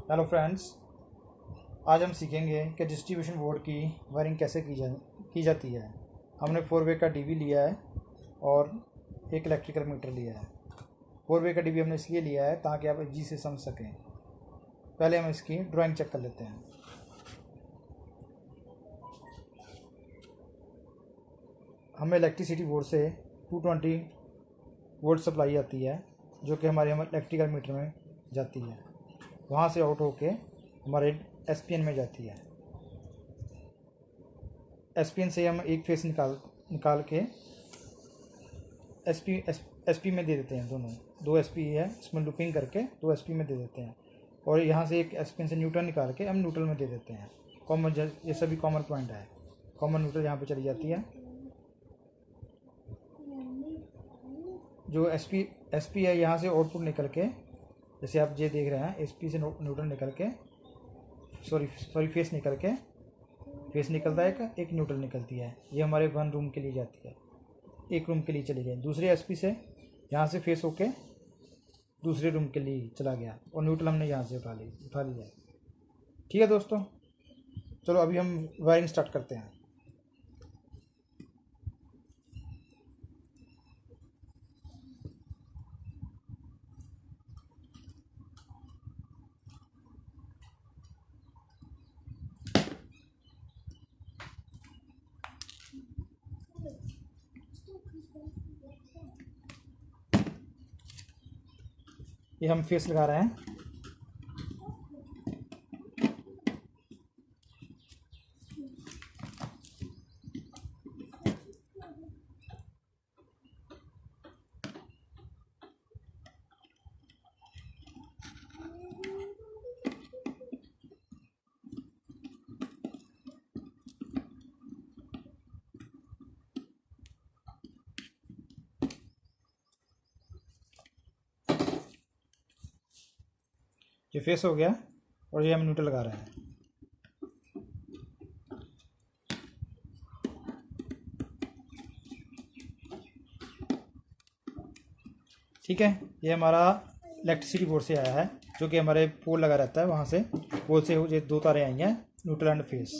Hello friends, आज हम सीखेंगे कि डिस्ट्रीब्यूशन बोर्ड की वायरिंग कैसे की जाती है। हमने 4 वे का डीवी लिया है और एक इलेक्ट्रिकल मीटर लिया है। 4 वे का डीवी हमने इसलिए लिया है ताकि आप जी से समझ सकें। पहले हम इसकी ड्राइंग चेक कर लेते हैं। हमें इलेक्ट्रिसिटी बोर्ड से 220 वोल्ट सप्लाई आती है, जो कि हमारे इलेक्ट्रिकल मीटर में जाती है। वहाँ से आउट होके हमारे एसपीएन में जाती है। एसपीएन से हम एक फेस निकाल के एसपी में दे देते हैं। दो एसपी है, इसमें लूपिंग करके 2 एसपी में दे देते हैं। और यहाँ से एक एसपीएन से न्यूट्रल निकाल के हम न्यूट्रल में दे देते हैं। कॉमन, ये सभी कॉमन पॉइंट है। कॉमन न्यूट्रल यहाँ पे चली जाती है। जो एसपी है, यहाँ से आउटपुट निकल के, जैसे आप ये देख रहे हैं, एसपी से न्यूट्रल निकल के फेस निकल के, फेस निकलता है, एक न्यूट्रल निकलती है। ये हमारे 1 रूम के लिए जाती है, 1 रूम के लिए चली गई। दूसरे एसपी से यहाँ से फेस होके दूसरे रूम के लिए चला गया और न्यूट्रल हमने यहाँ से उठा लिया। ठीक है दोस्तों, चलो अभी हम वायरिंग स्टार्ट करते हैं। ये हम फेस लगा रहे हैं। ये फेस हो गया और ये हम न्यूट्रल लगा रहे हैं। ठीक है, ये हमारा इलेक्ट्रिसिटी बोर्ड से आया है, जो कि हमारे पोल लगा रहता है। वहाँ से पोल से ये 2 तारें आई हैं, न्यूट्रल एंड फेस।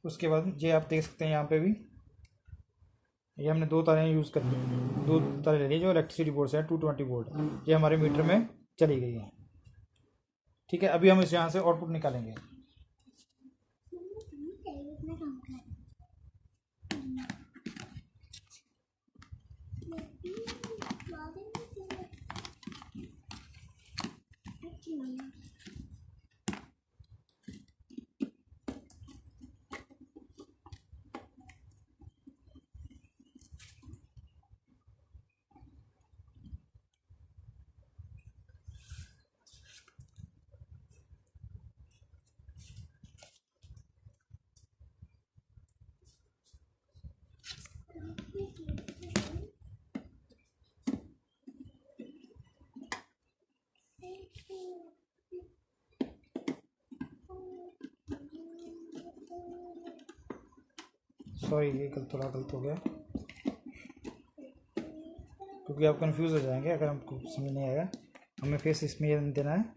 उसके बाद ये आप देख सकते हैं, यहाँ पे भी ये हमने 2 तारें यूज़ कर ली, 2 तारें ले ली जो इलेक्ट्रिसिटी बोर्ड से है। 220 वोल्ट ये हमारे मीटर में चली गई है। ठीक है, अभी हम इस यहाँ से आउटपुट निकालेंगे। सॉरी, ये थोड़ा गलत हो गया, क्योंकि आप कंफ्यूज हो जाएंगे अगर हमको समझ नहीं आएगा। हमें फेस इसमें देना है।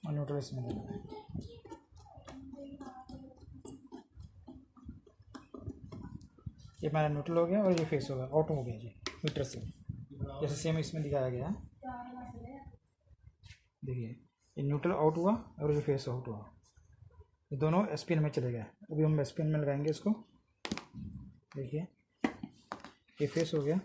न्यूट्रल इसमें देना है। ये हमारा न्यूट्रल हो गया और ये फेस होगा, आउट हो गया जी मीटर से, जैसे सेम इसमें दिखाया गया है। देखिए, ये न्यूट्रल आउट हुआ और ये फेस आउट हुआ। ये दोनों एसपीएन में चले गए। अभी हम एसपीएन में लगाएंगे इसको। देखिए, ये फेस हो गया।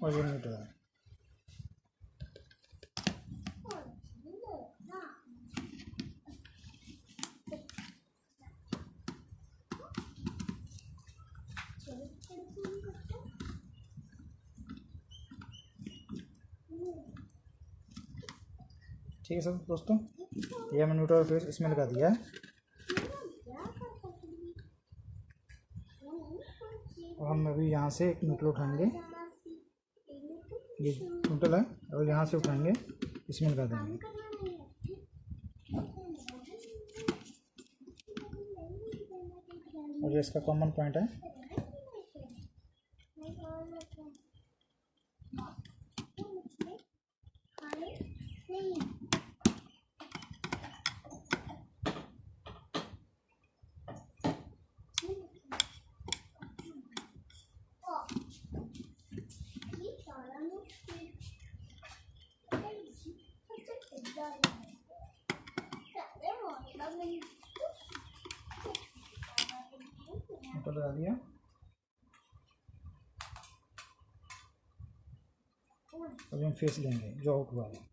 और ये न्यूट्रल है। ठीक है सब दोस्तों, ये हमने न्यूट्रल फेस इसमें लगा दिया है। और हम अभी यहाँ से एक न्यूट्रल उठाएंगे, ये न्यूट्रल है, और यहाँ से उठाएंगे इसमें लगा देंगे। और ये इसका कॉमन पॉइंट है। लगा दिया। अभी हम फेस लेंगे जो आउट हुआ है।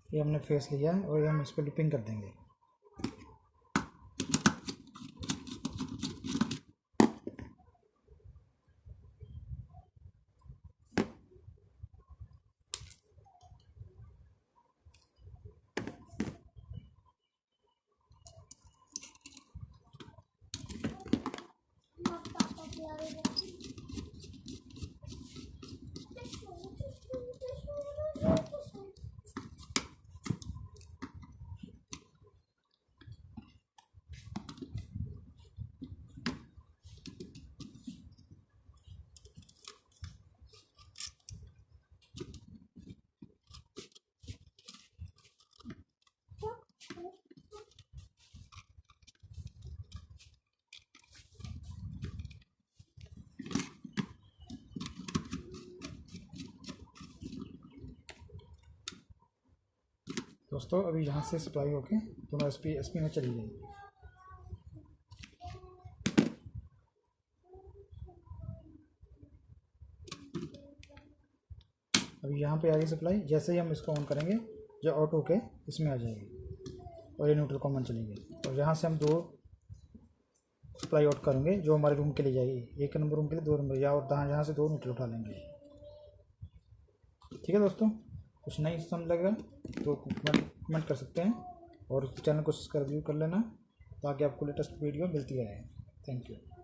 ये हमने फेस लिया है और ये हम इस पर लूपिंग कर देंगे। दोस्तों अभी यहाँ से सप्लाई होके दोनों एसपी में चली गई। अभी यहाँ पे आ गई सप्लाई, जैसे ही हम इसको ऑन करेंगे जो आउट होके इसमें आ जाएगी और ये न्यूट्रल कॉमन चली गई। और यहाँ से हम 2 सप्लाई आउट करेंगे जो हमारे रूम के लिए जाएगी, 1 नंबर रूम के लिए 2 नंबर, या और यहाँ से 2 न्यूट्रल उठा लेंगे। ठीक है दोस्तों, कुछ नहीं समझ लगेगा तो कमेंट कर सकते हैं और चैनल को सब्सक्राइब कर लेना ताकि आपको लेटेस्ट वीडियो मिलती रहे। Thank you.